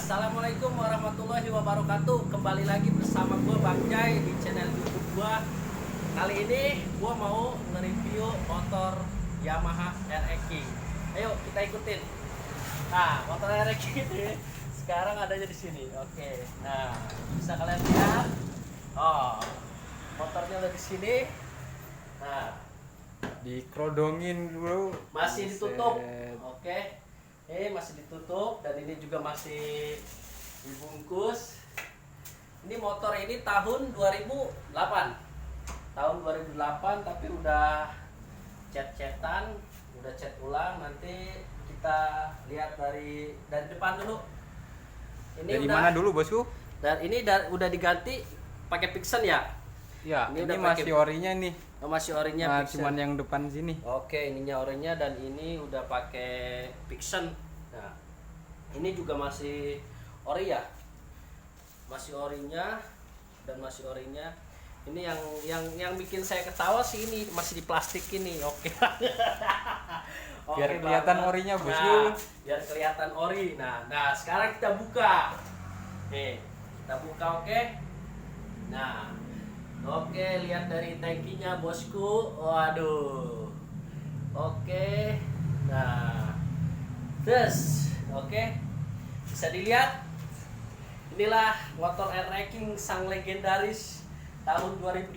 Assalamualaikum warahmatullahi wabarakatuh. Kembali lagi bersama gue Bang Jai di channel YouTube gue. Kali ini gue mau nge-review motor Yamaha RX King. Ayo kita ikutin. Nah, motor RX ini sekarang adanya di sini. Oke. Nah, bisa kalian lihat. Oh, motornya udah di sini. Nah, dikerodongin dulu, masih ditutup. Oke. Ini masih ditutup dan ini juga masih dibungkus. Ini motor ini tahun 2008. Tahun 2008 tapi udah cat-catan, udah cat ulang. Nanti kita lihat dari depan dulu. Ini dari udah, mana dulu bosku? Dan ini udah diganti pakai Pixen ya? Ya, ini udah masih pakai, orinya nih. masih orinya Nah, Pixen. cuman yang depan sini. Oke, ininya orinya dan ini udah pakai Pixen. Nah, ini juga masih ori ya, masih orinya dan masih orinya. Ini yang bikin saya ketawa sih, ini masih di plastik ini. Oke. Biar Oke kelihatan banget. orinya, bosku. Nah, biar kelihatan ori. Nah, sekarang kita buka. Nih, kita buka, oke. Nah, oke, lihat dari tangkinya bosku. Waduh. Oke. Nah, terus, oke. Bisa dilihat. Inilah motor RX King sang legendaris tahun 2008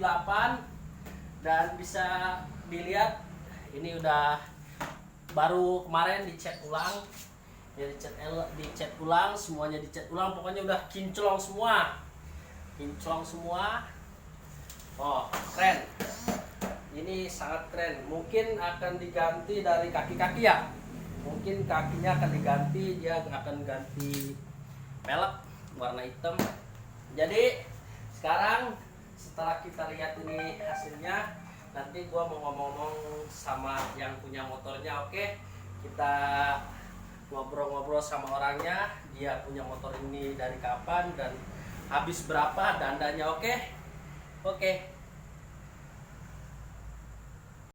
dan bisa dilihat ini udah baru kemarin dicat ulang. Ya dicat ulang, semuanya dicat ulang, pokoknya udah kinclong semua. Kinclong semua. Oh, keren. Ini sangat keren. Mungkin akan diganti dari kaki-kaki ya. Mungkin kakinya akan diganti, dia akan ganti pelek warna hitam. Jadi sekarang setelah kita lihat ini hasilnya, nanti gua mau ngomong-ngomong sama yang punya motornya, oke? Kita ngobrol-ngobrol sama orangnya, dia punya motor ini dari kapan dan habis berapa dandanya, oke? Oke.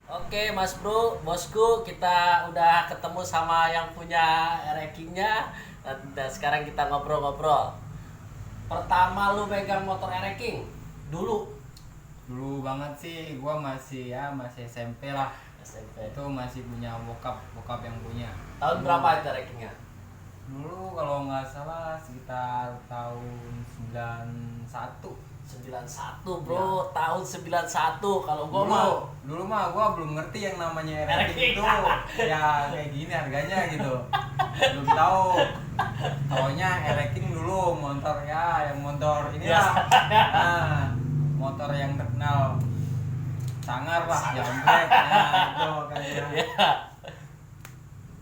Oke Mas Bro, bosku, kita udah ketemu sama yang punya RX King-nya dan sekarang kita ngobrol-ngobrol. Pertama lu pegang motor RX King dulu? Dulu banget sih, gua masih SMP lah. SMP. Itu masih punya bokap yang punya. Tahun berapa itu RX King-nya? Dulu kalau nggak salah sekitar tahun 91. 91 bro, tahun 91 kalau gua mau. Dulu mah gua belum ngerti yang namanya RX RX itu. Ya kayak gini harganya gitu. Belum tahu. Taunya RX dulu motor ya, yang motor ini lah. Nah, motor yang terkenal sangar lah, jambret. Nah, itu kayaknya. Ya.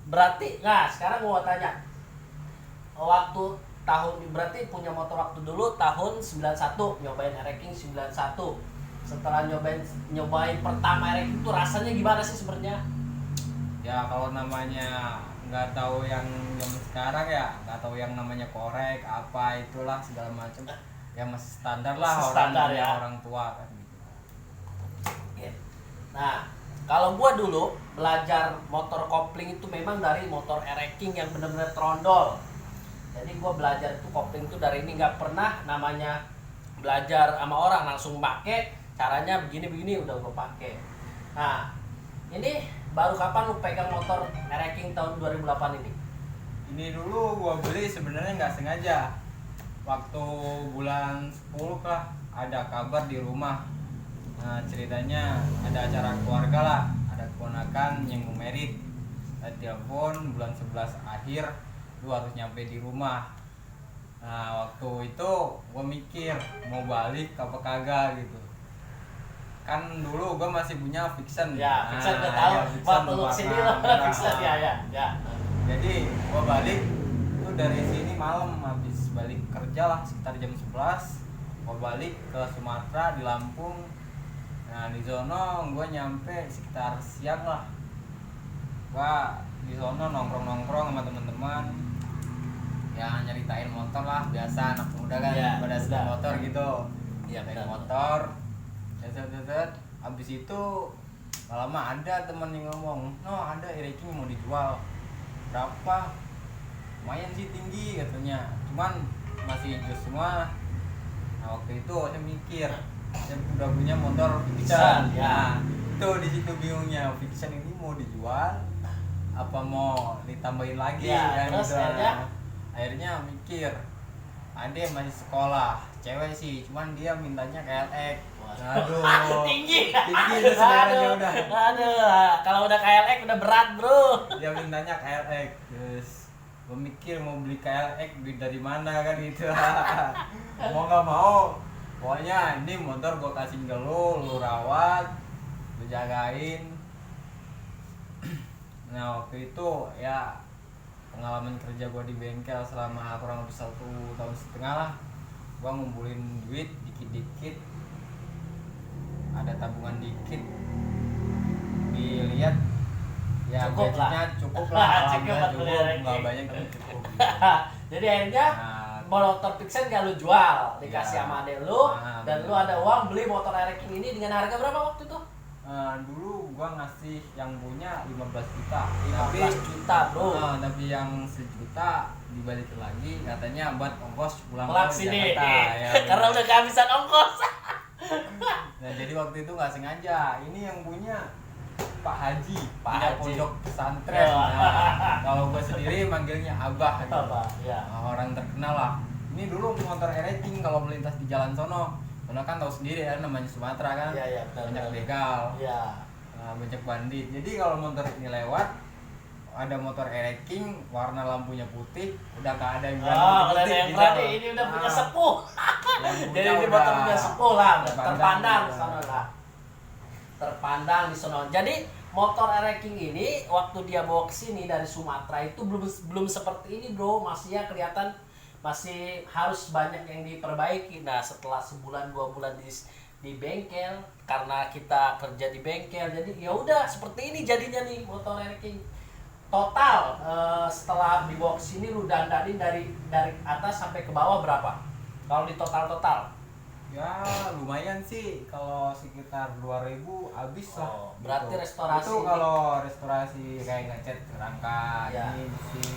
Berarti, nah sekarang gua mau tanya. Waktu berarti punya motor waktu dulu tahun 91, nyobain RX King 91. Setelah nyobain pertama RX King itu rasanya gimana sih sebenarnya? Ya kalau namanya nggak tahu yang zaman sekarang ya, nggak tahu yang namanya korek apa itulah segala macam. Ya masih standar lah, Masih standar ya. orang tua kan gitu. Nah, kalau gua dulu belajar motor kopling itu memang dari motor RX King yang benar-benar trondol. Jadi gue belajar itu kopling itu dari ini, nggak pernah namanya belajar sama orang langsung pakai caranya begini udah gue pakai. Nah, ini baru kapan lu pegang motor RX King tahun 2008 ini? Ini dulu gua beli sebenarnya nggak sengaja. Waktu bulan 10 lah ada kabar di rumah. Nah, ceritanya ada acara keluarga lah, ada keponakan yang mau merit. Saya telepon bulan 11 akhir, lu harus nyampe di rumah. Nah, waktu itu gue mikir mau balik apa kagak gitu. Kan dulu gue masih punya Vixen. Ya, Vixen udah Nah, tahu. ya, Vixen Waktu lu warna sini lo merah. Vixen ya. Jadi gue balik itu dari sini malam, habis balik kerja lah sekitar jam 11. Gue balik ke Sumatera di Lampung. Nah, di sono gue nyampe sekitar siang lah. Gue di sono nongkrong sama teman-teman. Ya nyeritain motor lah, biasa anak muda kan, Ya, pada muda. suka motor gitu. Iya, Naik benar. motor. Habis itu lama ada temen yang ngomong, "No, ada RX King mau dijual." Berapa? lumayan sih tinggi katanya, cuman masih hijau semua. Nah waktu itu saya mikir, saya udah punya motor Vixen ya. Itu di situ bingungnya, Vixen ini mau dijual apa mau ditambahin lagi Ya, kan terus gitu. akhirnya Mikir, ada masih sekolah, cewek sih, cuman dia mintanya KLX. Aduh, tinggi itu sebenarnya udah. aduh, kalau udah KLX udah berat bro. Dia mintanya KLX, terus gue mikir mau beli KLX duit dari mana kan gitu. Mau nggak mau, pokoknya ini motor gue kasih ke lu rawat, lu jagain. Nah waktu itu ya pengalaman kerja gue di bengkel selama kurang lebih 1,5 tahun lah. Gue ngumpulin duit dikit-dikit, ada tabungan dikit, dilihat ya Cukup lah. gajinya cukup lah, Cukup alhamdulillah buat beli cukup, ranking. nggak banyak tapi cukup. Jadi akhirnya Nah, motor Vixen gak lu jual, dikasih Iya. sama adek lu, Nah, dan lu ada uang beli motor ranking ini dengan harga berapa waktu itu? dulu gua ngasih yang punya 15 juta, 15 juta bro. tapi yang 1 juta dibalikin lagi katanya buat ongkos pulang Pulang ke sini, Jakarta, ya, karena udah kehabisan ongkos. Nah jadi waktu itu nggak sengaja, ini yang punya Pak Haji, Pak punya Haji. pondok pesantren. Oh. Nah, kalau gue sendiri manggilnya Abah gitu. Apa? Ya. Nah, orang terkenal lah. Ini dulu motor racing kalau melintas di jalan sono, karena kan tahu sendiri ya namanya Sumatera kan, Iya, iya, benar, banyak benar. begal, Iya. banyak bandit. Jadi kalau motor ini lewat, ada motor racing warna lampunya putih, udah nggak ada yang berani Oh, kalau ada ngikutin yang gitu. berani, ini udah punya Nah, sepuh. yang punya Jadi ini udah motor punya sepuh lah, terpandang di udah. sana lah. Terpandang di sana. Jadi motor ranking ini waktu dia bawa ke sini dari Sumatera itu belum seperti ini bro, masih ya kelihatan masih harus banyak yang diperbaiki. Nah setelah sebulan 2 bulan di bengkel, karena kita kerja di bengkel, jadi ya udah seperti ini jadinya nih motor ranking. Total setelah dibawa ke sini lu dandanin dari atas sampai ke bawah berapa? Kalau di total? Ya lumayan sih, kalau sekitar 2.000 habis lah. Oh, berarti gitu. restorasi itu ini- kalau restorasi kayak ngecat rangka Ya. ini sih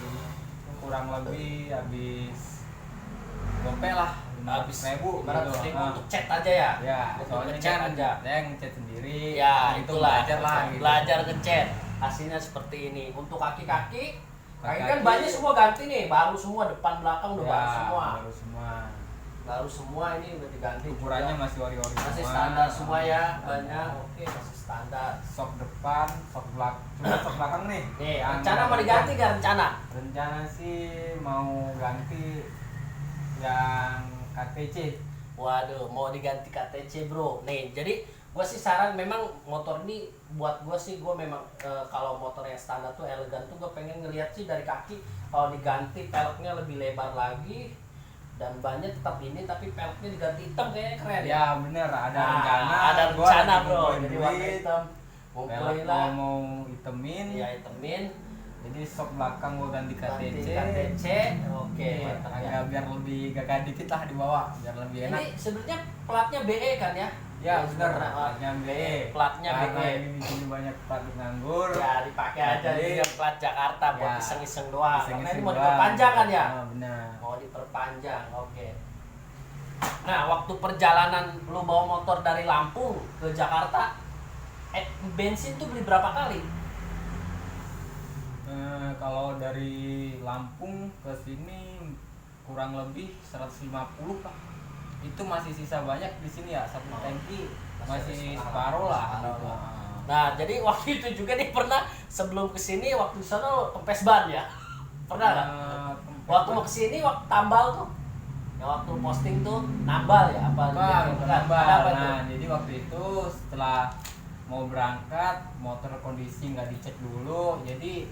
kurang lebih habis gope lah, Habis 500.000 500.000 gitu. untuk cat aja ya? Ya, Untuk soalnya ngecat kan aja. saya ngecat sendiri. Ya, itu itulah. belajar lah gitu. Belajar ngecat. Hasilnya seperti ini. Untuk kaki-kaki kan Kaki-kaki- banyak semua ganti nih, baru semua, depan belakang udah Ya, baru semua. baru semua. Ini udah diganti. Ukurannya juga. masih ori-ori masih semua. standar semua ya, Standar. banyak. Oke, masih standar. Sok depan, sok belakang. Cuma sok belakang nih. Nih, Yang rencana mau diganti gak rencana? Rencana sih mau ganti yang KTC. Waduh, mau diganti KTC bro. Nih, jadi gue sih saran memang motor ini buat gue sih, gue memang kalau motor yang standar tuh elegan tuh gue pengen ngeliat sih dari kaki kalau diganti peleknya lebih lebar lagi dan bannya tetap ini tapi peleknya diganti hitam kayaknya keren ya. Ya bener, ada Nah, rencana. ada Gua rencana lagi bro. ngumpulin Jadi warna duit, hitam, pelek ngumpulin gua lah. mau hitemin. Ya hitemin, Jadi sok belakang gua ganti ganti KTC. KTC. Oke, Ini mantap ya. agak biar lebih gagah dikit lah di bawah, biar lebih enak. Ini sebenarnya platnya BE kan ya? Ya bener, Sumatera. platnya BE. Platnya Karena BE. ini di sini banyak plat nganggur. Ya dipakai aja Jadi- dengan plat Jakarta buat Ya, iseng-iseng doang. Karena iseng-iseng ini mau doang. diperpanjang kan ya? Nah, benar. Mau diperpanjang, oke. Nah, waktu perjalanan lu bawa motor dari Lampung ke Jakarta, bensin tuh beli berapa kali? Kalau dari Lampung ke sini kurang lebih 150 lah. Itu masih sisa banyak di sini ya, satu Oh. tangki Masih masih separuh lah separuh gitu. lah. Nah, jadi waktu itu juga nih pernah sebelum kesini waktu di sana kempes ban ya? Pernah nggak? Waktu mau kesini waktu tambal tuh, yang waktu posting tuh nambal ya apa? Nambah. Ada apa itu? Nah, jadi waktu itu setelah mau berangkat motor kondisi nggak dicek dulu, jadi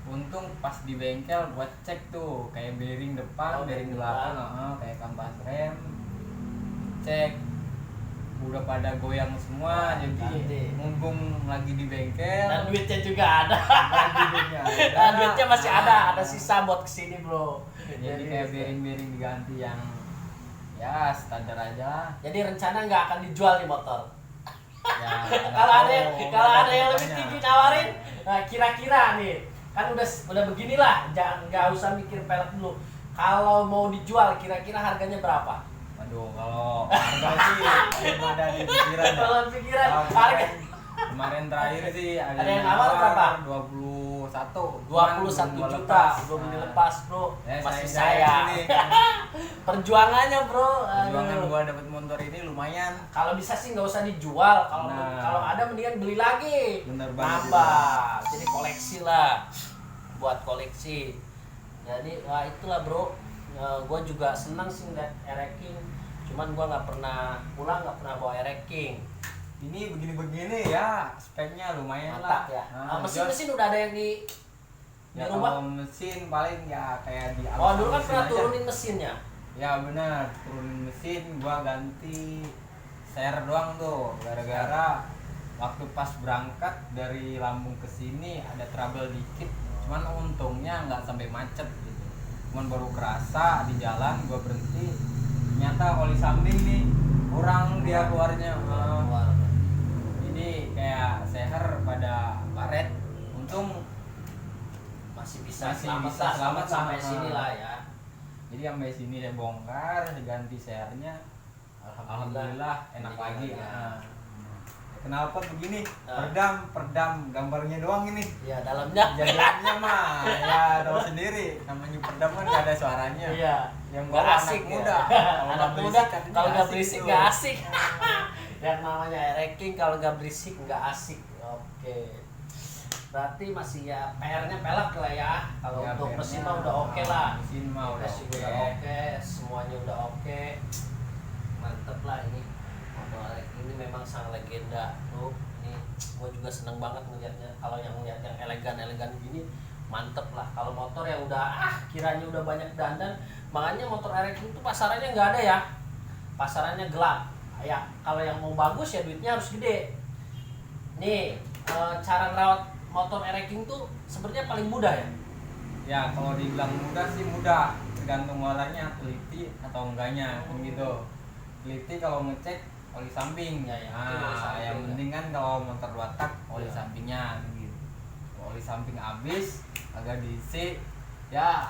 untung pas di bengkel buat cek tuh kayak bearing depan, Oh, bearing bearing belakang, kayak kampas rem, cek udah pada goyang semua, jadi ganti. mumpung lagi di bengkel Dan duitnya juga ada. lagi duitnya ada. Nah, duitnya masih ada Nah, sisa buat kesini bro. jadi kayak bearing-bearing diganti yang ya standar aja. Jadi rencana nggak akan dijual nih motor. Ya, Kalau ada yang nggak tahu, lebih banyak. tinggi nawarin, nah kira-kira nih kan udah beginilah, jangan nggak usah mikir pelek dulu. Kalau mau dijual kira-kira harganya berapa? Aduh, kalau harga sih belum ada di pikiran ya. Kalau pikiran Kalau harga kemarin terakhir sih Ada yang nawar berapa? 21 21 juta, belum dilepas bro, Ya, masih sayang saya. ini. Perjuangannya bro, Perjuangan aduh. gua dapat motor ini lumayan. Kalau bisa sih nggak usah dijual, kalau Nah. kalau ada mendingan beli lagi, Bener banget nambah, jadi koleksi lah, buat koleksi. Jadi itulah bro, gue juga senang sih ngeliat Ereking, cuman gue nggak pernah pulang, nggak pernah bawa Ereking. Ini begini-begini ya, speknya lumayan Mantap lah. ya. Nah, Mesin-mesin udah ada yang di ya rumah. kalau mesin paling ya kayak di Oh dulu kan mesin pernah aja. turunin mesinnya. Ya benar, turunin mesin gua ganti share doang tuh gara-gara waktu pas berangkat dari Lampung ke sini ada trouble dikit. Cuman untungnya nggak sampai macet gitu. Cuman baru kerasa di jalan gua berhenti, ternyata oli samping nih kurang dia keluarnya. Ini kayak seher pada baret. Untung Masih bisa Masih selamat bisa lah, selamat sampai lah. sini lah ya. jadi sampai sini saya bongkar, diganti sehernya. Alhamdulillah enak lagi. Ya. Nah, knalpot begini, Nah. perdam gambarnya doang ini. Ya dalamnya. Jadinya mah ya tahu sendiri, namanya perdam kan gak ada suaranya. Iya. Yang Nggak bawa asik anak muda. ya. Kalau Anak nggak muda berisik kan kalau nggak nggak asik berisik tuh. nggak asik. Yang namanya Ereking kalau nggak berisik nggak asik. Oke. Berarti masih ya PR-nya pelak lah ya. Kalau Ya, untuk PR-nya, mesin mah udah oke lah. mesin mah udah Mesin oke. udah oke, semuanya udah oke. Mantep lah ini. Motor Ereking ini memang sang legenda tuh. Ini gue juga seneng banget ngeliatnya. Kalau yang ngeliat yang elegan-elegan gini mantep lah. Kalau motor yang udah kiranya udah banyak dandan, makanya motor Ereking itu pasarannya nggak ada ya. Pasarannya gelap. Ya kalau yang mau bagus ya duitnya harus gede. Nih cara ngerawat motor Ereking tuh sebenarnya paling mudah ya. Ya kalau dibilang mudah sih mudah, tergantung orangnya teliti atau enggaknya kan gitu. Teliti kalau ngecek oli samping. Ya, yang penting oli samping, Yang ya. penting kan kalau motor 2 tak oli Ya. sampingnya gitu. Kalau oli samping habis agak diisi ya.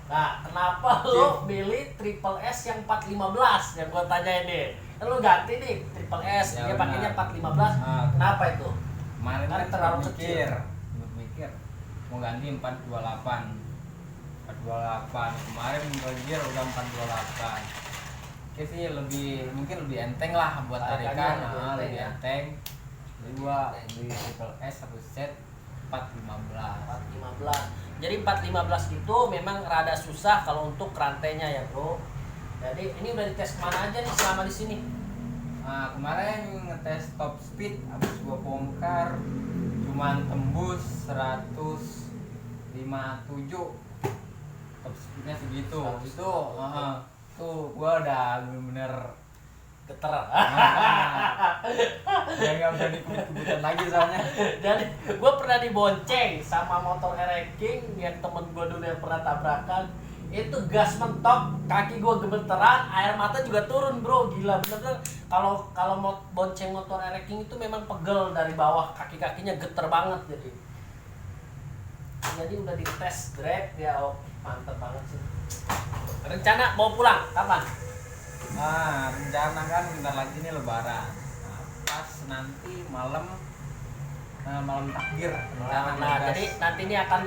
Nah, kenapa lo pilih Triple S yang 415 yang gua tanyain deh? Kan lo ganti nih Triple S, Ya, dia benar. pakainya 415. Nah, Kenapa itu? kemarin Kan kan terlalu sempat kecil. mikir mau ganti 428. 428 kemarin mikir udah 428. Oke sih mungkin lebih enteng lah buat Tarikannya tarikan, lebih enteng lebih ya. enteng. Jadi gua beli Triple S satu set 415. 415. Jadi 415 itu memang rada susah kalau untuk rantainya ya, Bro. Jadi ini udah dites kemana aja nih selama di sini? Nah, kemarin ngetes top speed habis gua bongkar cuman tembus 157. Top speednya segitu. 157. Itu tuh gua udah bener-bener Geter. ya nggak berani kebut-kebutan lagi soalnya. Jadi gue pernah dibonceng sama motor Ereking yang temen gue dulu yang pernah tabrakan. Itu gas mentok, kaki gue gemeteran, air mata juga turun bro, gila bener-bener. Kalau mau bonceng motor Ereking itu memang pegel dari bawah, kaki-kakinya geter banget jadi. Jadi udah dites drag ya, mantep banget sih. Rencana mau pulang kapan? Nah, rencana kan bentar lagi nih lebaran. Nah, pas nanti malam takbir. Nah, jadi nanti ini akan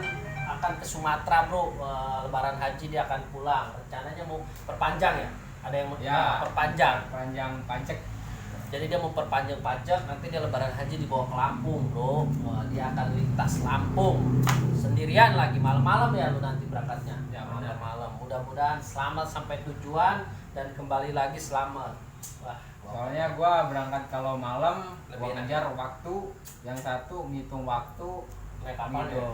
ke Sumatera bro, Lebaran Haji dia akan pulang. Rencananya mau perpanjang ya? Ada yang mau Ya, perpanjang. panjang pancek. Jadi dia mau perpanjang pajak, nanti dia Lebaran Haji dibawa ke Lampung bro. Dia akan lintas Lampung sendirian lagi, malam-malam ya lu nanti berangkatnya. Ya, benar. Malam-malam. Mudah-mudahan selamat sampai tujuan dan kembali lagi selamat. Wah, Soalnya gua berangkat kalau malam, Lebih gua enak. ngejar waktu, yang satu ngitung waktu naik kapal gitu. ya.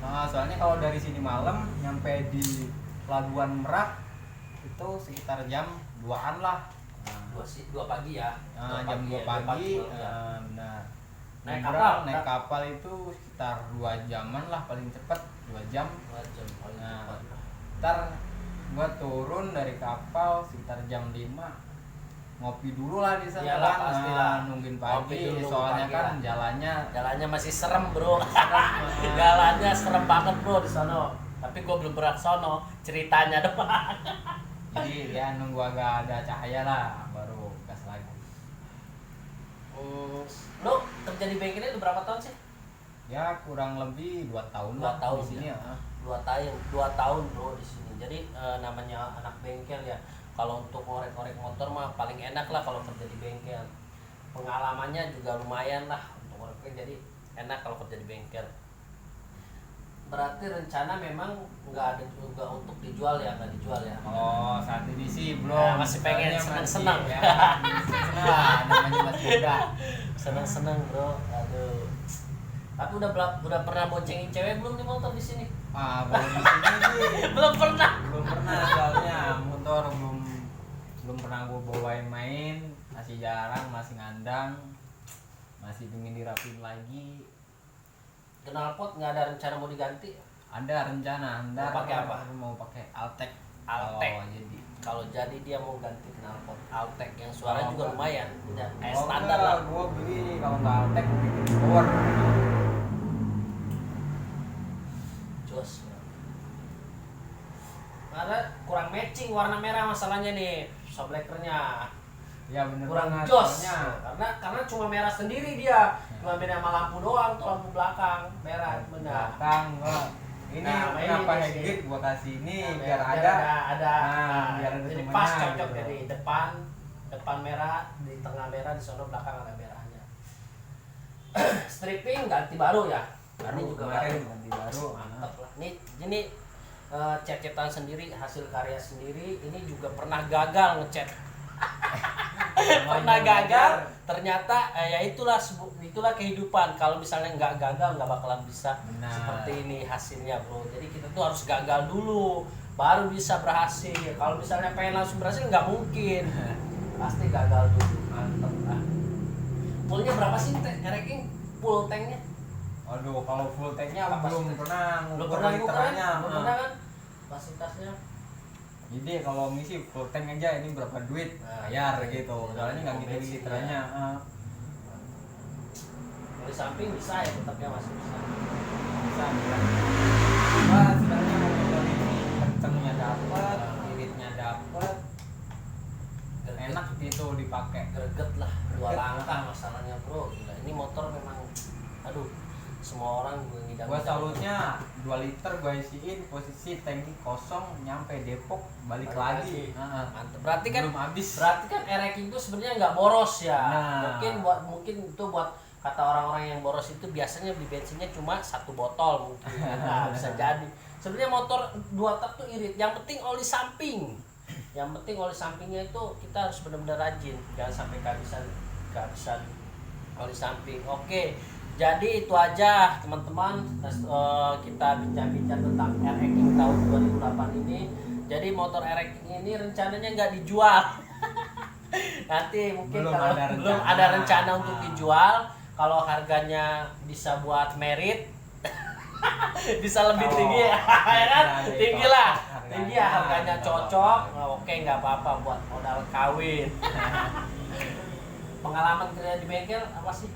Nah, soalnya kalau dari sini malam nyampe di Pelabuhan Merak itu sekitar jam 2-an lah. Nah, 2 pagi ya. jam 2 ya, pagi, ya. benar. Naik Nyebrang, kapal, naik kapal itu sekitar 2 jaman lah paling cepat, 2 jam. 2 jam paling Nah, cepat. Ntar gua turun dari kapal sekitar jam 5. ngopi dulu lah di sana Iyalah, kan. pastilah. Nungguin Ngopi pagi dulu, soalnya pagi kan lah. jalannya masih serem bro. serem. Jalannya serem banget bro di sono. Tapi gue belum pernah ke sono, ceritanya doang. Jadi ya nunggu agak ada cahaya lah baru gas lagi. Lu kerja di bengkel itu berapa tahun sih? Ya kurang lebih 2 tahun 2 lah tahun di sini ya. ya. 2 tahun bro di sini. Jadi namanya anak bengkel ya. Kalau untuk ngorek-ngorek motor mah paling enak lah kalau kerja di bengkel. Pengalamannya juga lumayan lah untuk ngorek, jadi enak kalau kerja di bengkel. Berarti rencana memang nggak ada juga untuk dijual ya, nggak dijual ya? Oh, saat ini sih belum. Ya, masih pengen Soalnya senang-senang. masih- Ya, senang lah, namanya masih muda. Seneng-seneng bro, aduh. Tapi udah pernah boncengin cewek belum di motor di sini? Ah, baru di sini sih. Belum pernah. Belum pernah soalnya motor belum pernah gue bawain main, masih jarang, masih ngandang, masih pengen dirapin lagi. Knalpot nggak ada rencana mau diganti? Ada rencana, ntar Mau pakai apa? Mau pakai Altec. Altec. Oh, jadi Kalau jadi dia mau ganti knalpot Altec yang suara Oh, juga enggak. lumayan, udah kayak oh, standar enggak, lah. gue beli kalau nggak Altec power. Jos. Karena kurang matching warna merah masalahnya nih, sublekernya Ya bener kurang banget, jos. soalnya Karena cuma merah sendiri dia, cuma beda sama lampu doang, tuh lampu belakang merah benar. belakang gua ini Nah, kenapa ini headgate sih. gua kasih ini Nah, biar ada nah, biar ada jadi temennya pas cocok gitu. jadi depan merah, di tengah merah, di sono belakang ada merahnya. Stripping ganti baru ya. baru Ini juga kemarin baru. ganti baru. Mantap lah. Ini cat-catan sendiri, hasil karya sendiri. Ini juga pernah gagal ngecat. Pernah gagal, ternyata ya itulah kehidupan. Kalau misalnya nggak gagal nggak bakalan bisa Benar. seperti ini hasilnya bro. Jadi kita tuh harus gagal dulu baru bisa berhasil. Kalau misalnya pengen langsung berhasil nggak mungkin, pasti gagal dulu. Mantap lah. Fullnya berapa sih ranking full tanknya? Aduh, kalau full tanknya Apa belum sih? pernah Belum ngukur pernah ngukur kan? literannya. Belum pernah kan? Kapasitasnya. Jadi kalau ngisi full tank aja ini berapa duit Nah, bayar gitu. gitu. Soalnya nggak Bensin, gitu literannya. Di samping bisa ya, tetapnya masih bisa. Bisa. Wah, sebenarnya mau coba ini kencengnya dapat, iritnya dapat, enak itu dipakai. Greget lah, 2 Greget. langkah masalahnya bro. Gila, ini motor memang, aduh, semua orang gue ngidam. Gua salutnya 2 liter gua isiin posisi tangki kosong nyampe Depok balik Balik lagi. lagi. Heeh. Mantep. Berarti kan, Belum habis. erek itu sebenarnya nggak boros ya. Nah. Mungkin itu buat kata orang-orang yang boros itu biasanya beli bensinnya cuma 1 botol mungkin. Nah, bisa jadi. Sebenarnya motor 2 tak tuh irit. Yang penting oli samping. Yang penting oli sampingnya itu kita harus benar-benar rajin. Jangan sampai kehabisan oli samping. Oke. Jadi itu aja teman-teman, kita bincang-bincang tentang R-King tahun 2008 ini. Jadi motor R-King ini rencananya nggak dijual. Nanti mungkin Belum kalau ada belum rencana. ada rencana untuk dijual, kalau harganya bisa buat merit, bisa lebih Kalau- tinggi ya kan? Iya, Tinggi cocok lah, harganya, tinggi ya harganya nggak cocok. apa-apa. Nah, oke nggak apa-apa buat modal kawin. Pengalaman kerja di bengkel apa sih?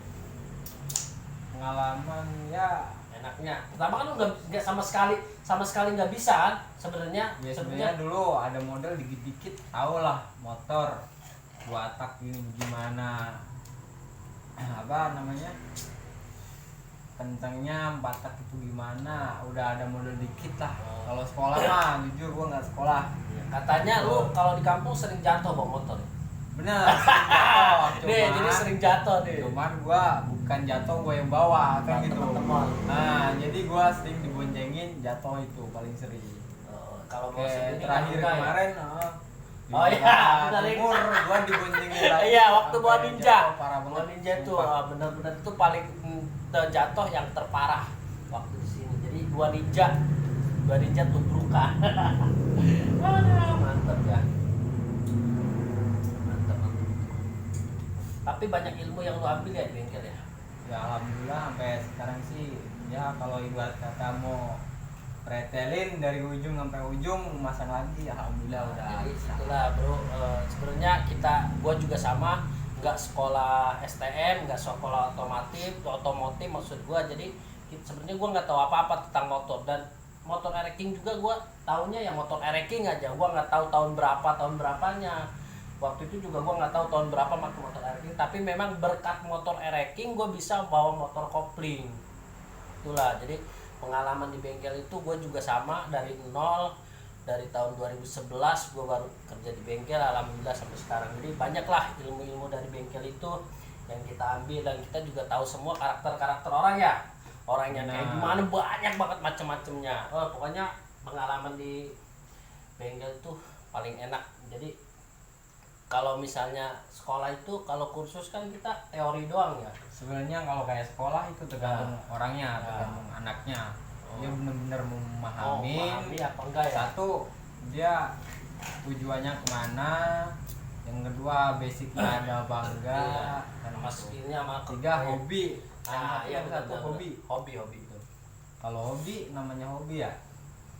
Pengalaman ya Enaknya pertama kan lu nggak sama sekali nggak bisa kan sebenarnya. ya sebenarnya dulu ada model dikit-dikit tau lah motor 2 tak ini gimana apa namanya kencangnya 4 tak itu gimana udah ada model dikit lah. Kalau sekolah mah jujur gua nggak sekolah. katanya lu kalau di kampung sering jatuh bawa motor. Bener sering jatuh, Nih jadi sering jatuh nih. cuman gua bukan jatuh gua yang bawa kan gitu. Teman-teman. Nah jadi gua sering diboncengin jatuh itu paling sering. Kalau bawa Kayak sendiri terakhir kan enggak ya? kemarin di Oh iya, Jawa benar, iya. Timur gua diboncengin lagi. Iya, waktu bawa Sampai ninja. jatuh parah Bawa banget. ninja itu sumpah. benar-benar itu paling jatuh yang terparah waktu di sini. Jadi dua ninja tubrukan. Aduh, mantap ya. Mantap. Tapi banyak ilmu yang lu ambil ya di bengkel ya. Ya alhamdulillah sampai sekarang sih ya kalau ibarat kata mau pretelin dari ujung sampai ujung masang lagi alhamdulillah udah Jadi bisa. itulah bro, sebenarnya gue juga sama, nggak sekolah STM, nggak sekolah otomotif maksud gue. Jadi sebenarnya gue nggak tahu apa-apa tentang motor, dan motor ereking juga gue taunya ya motor ereking aja. Gue nggak tahu tahun berapanya. Waktu itu juga gue nggak tahu tahun berapa pakai motor ereking, tapi memang berkat motor ereking gue bisa bawa motor kopling. Itulah, jadi pengalaman di bengkel itu gue juga sama dari nol. Dari tahun 2011 gue baru kerja di bengkel, alhamdulillah sampai sekarang. Jadi banyaklah ilmu-ilmu dari bengkel itu yang kita ambil, dan kita juga tahu semua karakter orang ya. Orangnya kayak gimana, banyak banget macam-macamnya. Pokoknya pengalaman di bengkel itu paling enak. Jadi kalau misalnya sekolah itu, kalau kursus kan kita teori doang ya. Sebenarnya kalau kayak sekolah itu tergantung orangnya, tergantung anaknya. Dia benar-benar memahami apa enggak ya. Satu, dia tujuannya kemana. Yang kedua, basicnya ada apa enggak. Dan masukinnya sama tiga, hobi. Ya Satu, hobi itu. Kalau hobi, namanya hobi ya,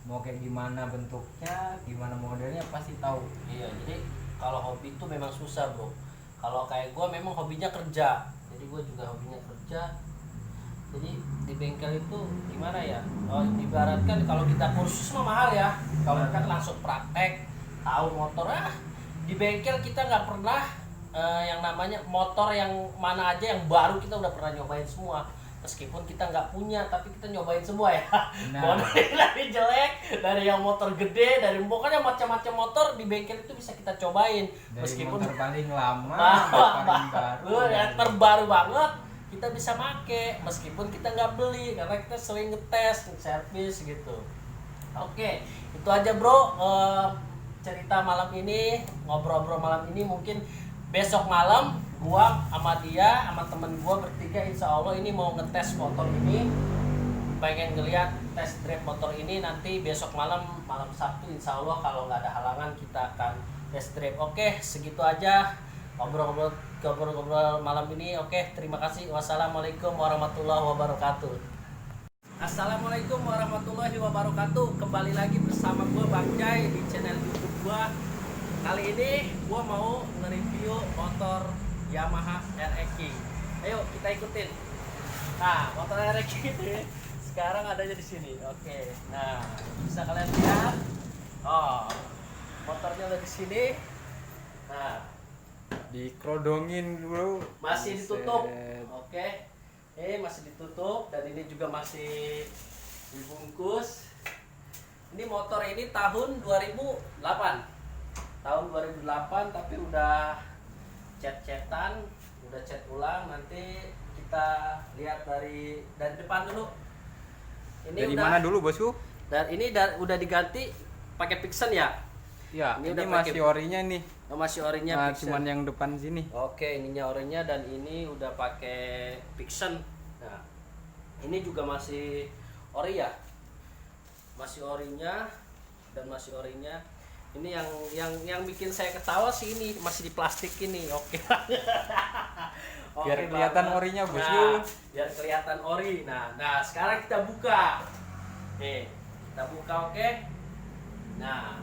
mau kayak gimana bentuknya, gimana modelnya pasti tahu. Iya, jadi kalau hobi itu memang susah bro. Kalau kayak gue memang hobinya kerja, jadi gue juga hobinya kerja. Jadi di bengkel itu gimana ya, ibaratkan kalau kita kursus mah mahal ya, kalau kan langsung praktek tahu motor. Di bengkel kita nggak pernah yang namanya motor yang mana aja yang baru kita udah pernah nyobain semua. Meskipun kita nggak punya, tapi kita nyobain semua ya. Dari jelek, dari yang motor gede, dari pokoknya macam-macam motor di bengkel itu bisa kita cobain. Dari meskipun motor paling lama, paling baru, ya, terbaru banget kita bisa make, meskipun kita nggak beli karena kita sering ngetes, servis gitu. Oke, itu aja bro, cerita malam ini, ngobrol-ngobrol malam ini. Mungkin besok malam gua sama dia sama temen gua bertiga insya Allah ini mau ngetes motor ini, pengen ngeliat test drive motor ini. Nanti besok malam Sabtu insya Allah kalau nggak ada halangan kita akan test drive. Oke, segitu aja ngobrol-ngobrol malam ini. Oke, terima kasih. Wassalamualaikum warahmatullahi wabarakatuh. Assalamualaikum warahmatullahi wabarakatuh. Kembali lagi bersama gue Bang Jai di channel YouTube gue. Kali ini gue mau nge-review motor Yamaha RX King. Ayo kita ikutin. Nah, motor RX King ini sekarang adanya di sini. Oke. Nah, bisa kalian lihat. Motornya ada di sini. Nah, Dikerodongin dulu. masih ditutup. Oke. Masih ditutup, dan ini juga masih dibungkus. Ini motor ini tahun 2008. Tahun 2008 tapi udah cat-catan, udah cat ulang. Nanti kita lihat dari depan dulu. Ini Dari udah, mana dulu bosku? Dan ini udah diganti pakai Pixen ya. Ya, ini udah masih pakai, orinya nih. masih orinya Nah, Pixen. cuman yang depan sini. Oke, ininya orinya, dan ini udah pakai Pixen. Nah, ini juga masih ori ya. Masih orinya dan masih orinya. Ini yang bikin saya ketawa sih, ini masih di plastik ini. Oke. Biar kelihatan orinya, bosku. Nah, biar kelihatan ori. Nah, sekarang kita buka. Nih, kita buka, oke. Nah,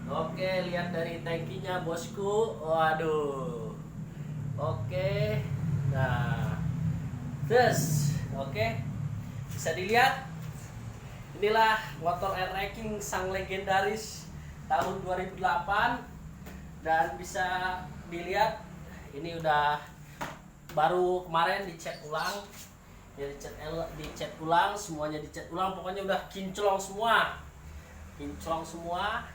oke, lihat dari tangkinya bosku. Waduh. Oke. Nah. Terus, oke. Bisa dilihat. Inilah motor RX King sang legendaris tahun 2008, dan bisa dilihat ini udah baru kemarin dicat ulang. Ya, dicat ulang, semuanya dicat ulang, pokoknya udah kinclong semua. Kinclong semua.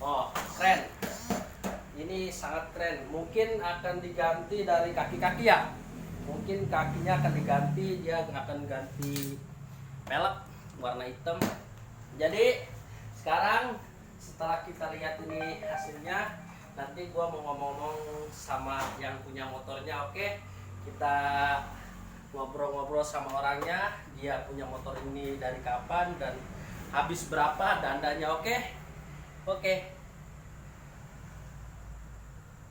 Oh, keren. Ini sangat keren. Mungkin akan diganti dari kaki-kaki ya. Mungkin kakinya akan diganti, dia akan ganti pelek warna hitam. Jadi sekarang setelah kita lihat ini hasilnya, nanti gua mau ngomong-ngomong sama yang punya motornya. Oke, kita ngobrol-ngobrol sama orangnya, dia punya motor ini dari kapan dan habis berapa dandanya. Oke.